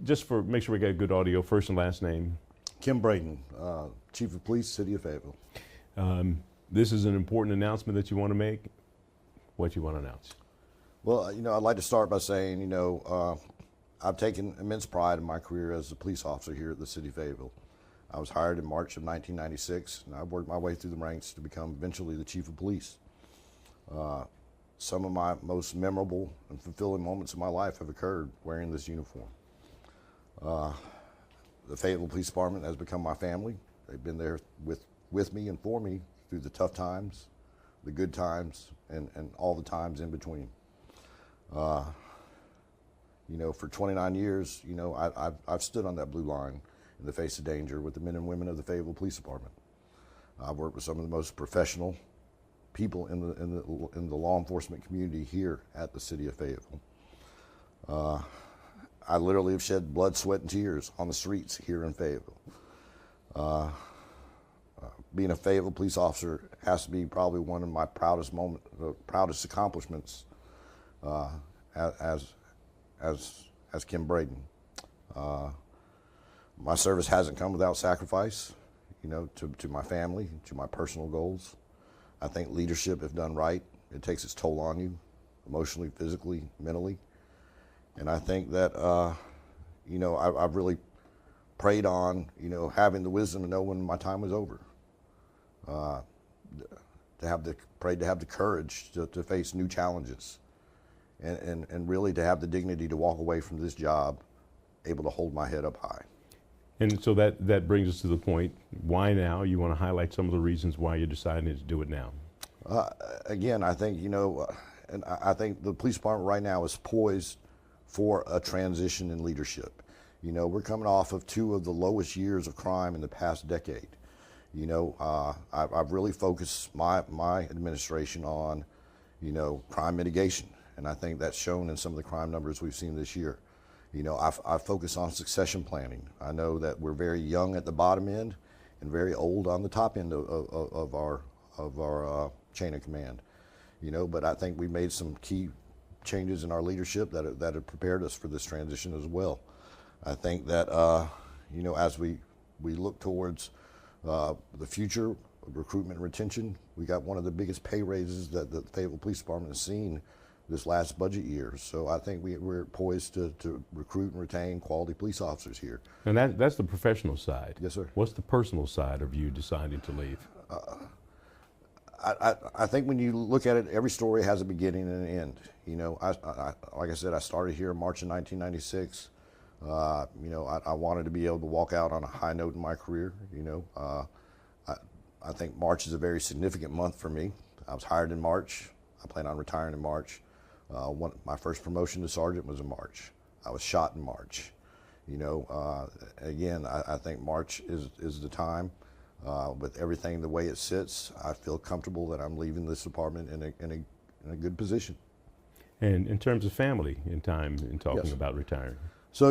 Just for make sure we got good audio, first and last name. Kemberle Braden, Chief of Police, City of Fayetteville. This is an important announcement that you want to make. What you want to announce? Well, I'd like to start by saying, I've taken immense pride in my career as a police officer here at the City of Fayetteville. I was hired in March of 1996, and I've worked my way through the ranks to become eventually the Chief of Police. Some of my most memorable and fulfilling moments of my life have occurred wearing this uniform. The Fayetteville Police Department has become my family. They've been there with me and for me through the tough times, the good times, and all the times in between. For 29 years, I've stood on that blue line in the face of danger with the men and women of the Fayetteville Police Department. I've worked with some of the most professional people in the law enforcement community here at the City of Fayetteville. I literally have shed blood, sweat, and tears on the streets here in Fayetteville. Being a Fayetteville police officer has to be probably one of my proudest accomplishments as Kemberle Braden. My service hasn't come without sacrifice, to my family, to my personal goals. I think leadership, if done right, it takes its toll on you, emotionally, physically, mentally. And I think that, I've really prayed on, having the wisdom to know when my time was over. Prayed to have the courage to face new challenges, and really to have the dignity to walk away from this job, able to hold my head up high. And so that brings us to the point, why now? You want to highlight some of the reasons why you're deciding to do it now. Again, I think, and I think the police department right now is poised for a transition in leadership. We're coming off of two of the lowest years of crime in the past decade. I've really focused my administration on, crime mitigation, and I think that's shown in some of the crime numbers we've seen this year. I focus on succession planning. I know that we're very young at the bottom end and very old on the top end of our chain of command. But I think we made some key changes in our leadership that have prepared us for this transition as well. I think that as we look towards the future of recruitment and retention, we got one of the biggest pay raises that the Fayetteville Police Department has seen this last budget year. So I think we're poised to recruit and retain quality police officers here. And that's the professional side. Yes, sir. What's the personal side of you deciding to leave? I think when you look at it, every story has a beginning and an end. Like I said, I started here in March of 1996. I wanted to be able to walk out on a high note in my career. I think March is a very significant month for me. I was hired in March. I plan on retiring in March. My first promotion to sergeant was in March. I was shot in March. Again, I think March is the time. With everything the way it sits, I feel comfortable that I'm leaving this department in a good position. And in terms of family, in talking Yes. about retiring. So,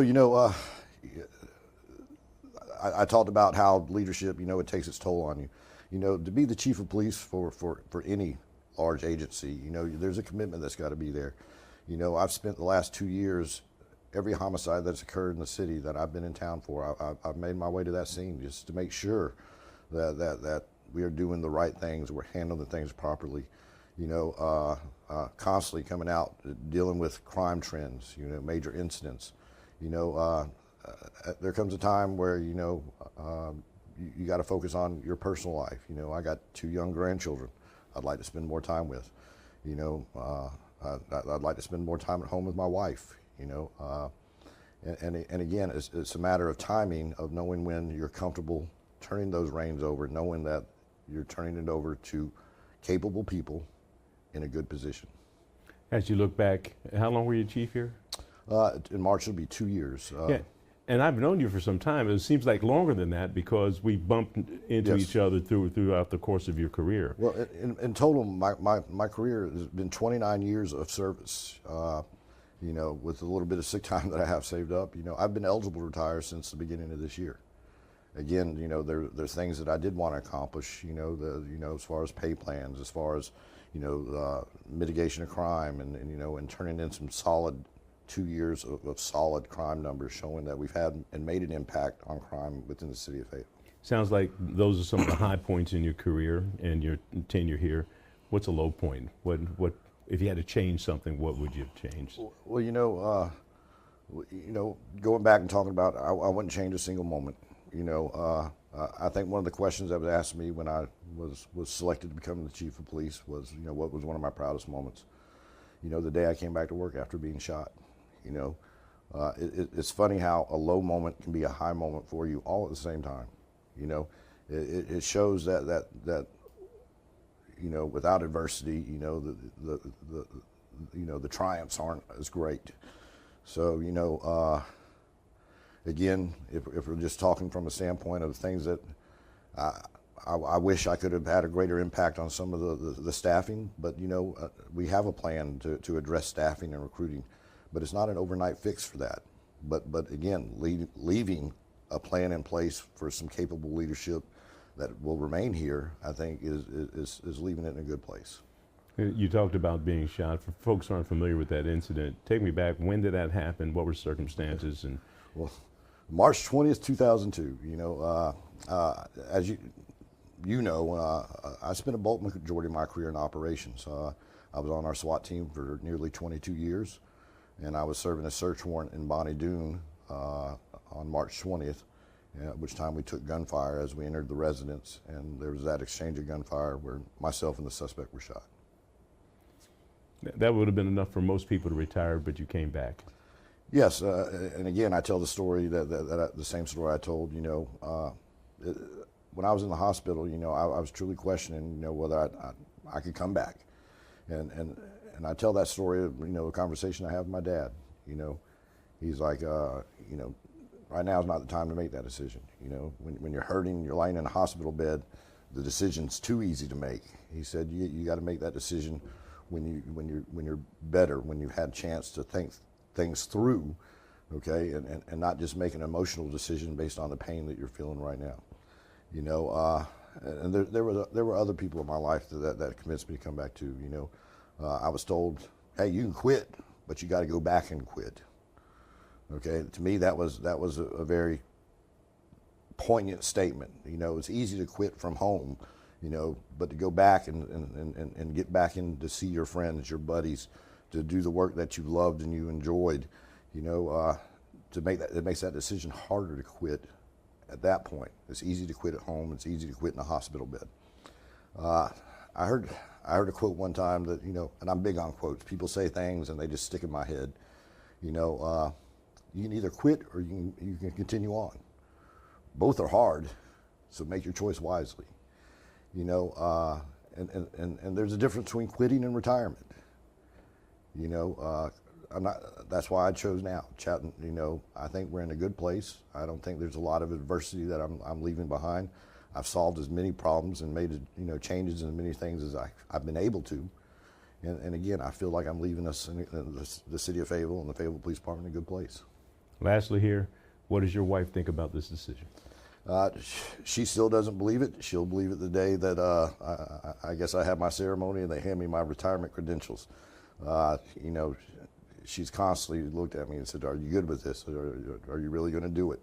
I talked about how leadership, it takes its toll on you. To be the chief of police for any large agency, there's a commitment that's got to be there. I've spent the last 2 years, every homicide that's occurred in the city that I've been in town for, I've made my way to that scene just to make sure that we are doing the right things, we're handling the things properly. Constantly coming out, dealing with crime trends, major incidents. There comes a time where, you got to focus on your personal life. I got 2 young grandchildren I'd like to spend more time with. I'd like to spend more time at home with my wife, and again, it's a matter of timing, of knowing when you're comfortable turning those reins over, knowing that you're turning it over to capable people in a good position. As you look back, how long were you chief here? In March it'll be 2 years. Yeah. And I've known you for some time. It seems like longer than that because we bumped into Yes. each other throughout the course of your career. Well, in total, my career has been 29 years of service. With a little bit of sick time that I have saved up, I've been eligible to retire since the beginning of this year. Again, there's things that I did want to accomplish, as far as pay plans, as far as, mitigation of crime and turning in some solid 2 years of solid crime numbers showing that we've had and made an impact on crime within the city of Fayetteville. Sounds like those are some of the high points in your career and your tenure here. What's a low point? What if you had to change something, what would you have changed? Well, going back and talking about, I wouldn't change a single moment. I think one of the questions that was asked me when I was selected to become the chief of police was, what was one of my proudest moments? The day I came back to work after being shot. It's funny how a low moment can be a high moment for you all at the same time. It shows that without adversity, the triumphs aren't as great. So, again, if we're just talking from a standpoint of things that I wish I could have had a greater impact on some of the staffing, but we have a plan to address staffing and recruiting, but it's not an overnight fix for that. But again, leaving a plan in place for some capable leadership that will remain here, I think is leaving it in a good place. You talked about being shot. For folks who aren't familiar with that incident, take me back. When did that happen? What were circumstances? And well, March 20th, 2002. As I spent a bulk majority of my career in operations. I was on our SWAT team for nearly 22 years, and I was serving a search warrant in Bonnie Doon on March 20th, at which time we took gunfire as we entered the residence, and there was that exchange of gunfire where myself and the suspect were shot. That would have been enough for most people to retire, but you came back. Yes, and again, I tell the story the same story I told. When I was in the hospital, I was truly questioning, whether I could come back, and I tell that story, a conversation I have with my dad. He's like, right now is not the time to make that decision. When you're hurting, you're lying in a hospital bed, the decision's too easy to make. He said, you got to make that decision when you're better, when you've had a chance to think things through, okay, and not just make an emotional decision based on the pain that you're feeling right now. And there were other people in my life that convinced me to come back too. I was told, hey, you can quit, but you got to go back and quit. Okay, to me that was a very poignant statement. It's easy to quit from home, but to go back and get back in to see your friends, your buddies, to do the work that you loved and you enjoyed, it makes that decision harder to quit at that point. It's easy to quit at home. It's easy to quit in a hospital bed. I heard a quote one time that, and I'm big on quotes. People say things and they just stick in my head. You can either quit or you can continue on. Both are hard, so make your choice wisely. And there's a difference between quitting and retirement. That's why I chose now. Chatting, I think we're in a good place. I don't think there's a lot of adversity that I'm leaving behind. I've solved as many problems and made changes in as many things as I've been able to. And again, I feel like I'm leaving us in the city of Fayetteville and the Fayetteville Police Department in a good place. Lastly here, what does your wife think about this decision? She still doesn't believe it. She'll believe it the day that I guess I have my ceremony and they hand me my retirement credentials. She's constantly looked at me and said, are you good with this? Are you really going to do it?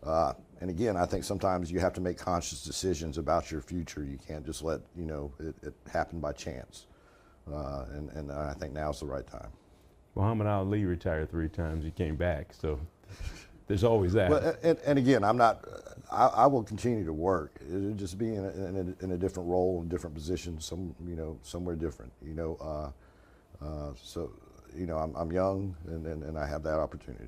And again, I think sometimes you have to make conscious decisions about your future. You can't just let it happen by chance. And I think now's the right time. Muhammad Ali retired 3 times. He came back, so there's always that. Well, and again, I will continue to work. It'll just be in a different role, in different position, somewhere different. So I'm young, and I have that opportunity.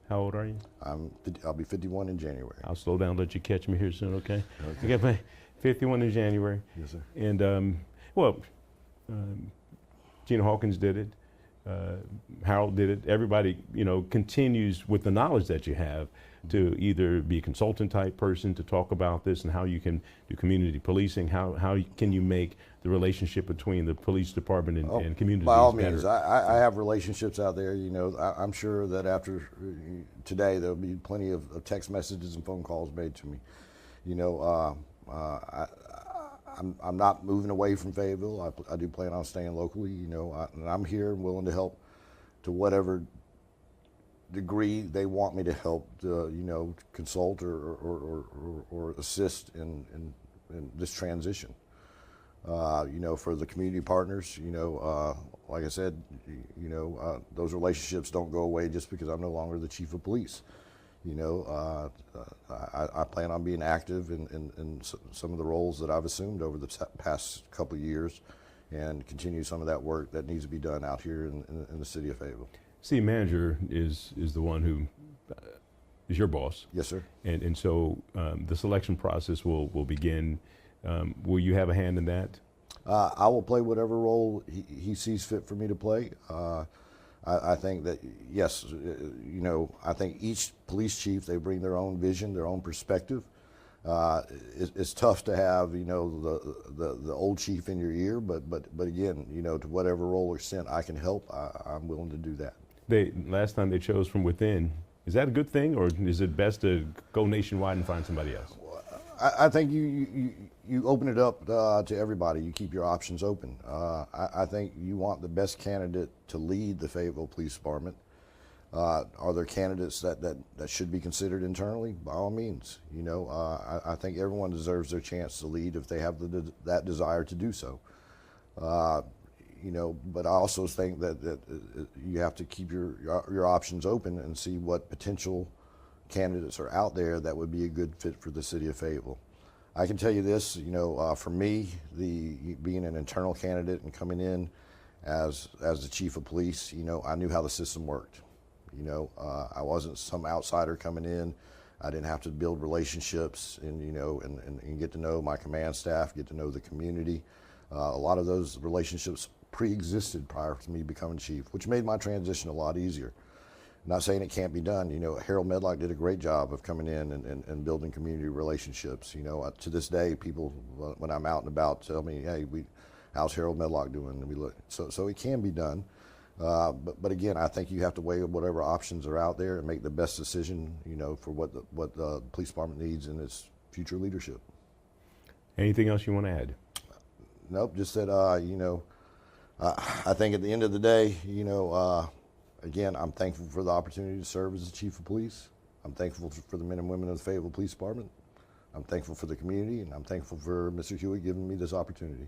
How old are you? I'll be 51 in January. I'll slow down, let you catch me here soon, okay? I got my 51 in January. Yes, sir. And Gina Hawkins did it. Harold did it. Everybody, continues with the knowledge that you have to either be a consultant type person to talk about this and how you can do community policing. How can you make the relationship between the police department and communities by all better? means, I have relationships out there. I'm sure that after today there'll be plenty of text messages and phone calls made to me. I'm not moving away from Fayetteville. I do plan on staying locally, and I'm here and willing to help to whatever degree they want me to help, consult or assist in this transition. For the community partners, like I said, those relationships don't go away just because I'm no longer the chief of police. I plan on being active in some of the roles that I've assumed over the past couple of years, and continue some of that work that needs to be done out here in the city of Fayetteville. City manager is the one who is your boss. Yes, sir. And so the selection process will begin. Will you have a hand in that? I will play whatever role he sees fit for me to play. I think that, yes, I think each police chief, they bring their own vision, their own perspective. It's tough to have, the old chief in your ear, but again, to whatever role or extent I can help, I'm willing to do that. Last time they chose from within. Is that a good thing, or is it best to go nationwide and find somebody else? I think you open it up to everybody. You keep your options open. I think you want the best candidate to lead the Fayetteville Police Department. Are there candidates that should be considered internally? By all means. I think everyone deserves their chance to lead if they have that desire to do so. But I also think that you have to keep your options open and see what potential candidates are out there that would be a good fit for the city of Fayetteville. I can tell you this, for me, being an internal candidate and coming in as the chief of police, I knew how the system worked. I wasn't some outsider coming in. I didn't have to build relationships and get to know my command staff, get to know the community. A lot of those relationships pre-existed prior to me becoming chief, which made my transition a lot easier. Not saying it can't be done. Harold Medlock did a great job of coming in and building community relationships. To this day, people, when I'm out and about, tell me, hey, how's Harold Medlock doing? And we look, so it can be done. But again, I think you have to weigh whatever options are out there and make the best decision, for what the police department needs in its future leadership. Anything else you want to add? Nope, just that, I think at the end of the day, again, I'm thankful for the opportunity to serve as the chief of police. I'm thankful for the men and women of the Fayetteville Police Department. I'm thankful for the community, and I'm thankful for Mr. Hewitt giving me this opportunity.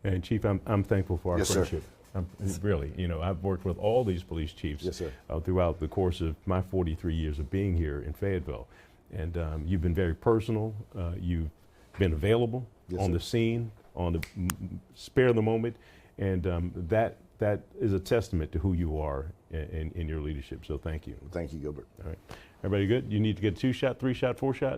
And Chief, I'm thankful for our Yes, friendship. Sir. Really, I've worked with all these police chiefs. Yes, sir. Throughout the course of my 43 years of being here in Fayetteville. And you've been very personal. You've been available Yes, on sir. the scene, on the spare of the moment. And that is a testament to who you are in your leadership. So thank you. Thank you, Gilbert. All right. Everybody good? You need to get a 2-shot, 3-shot, 4-shot?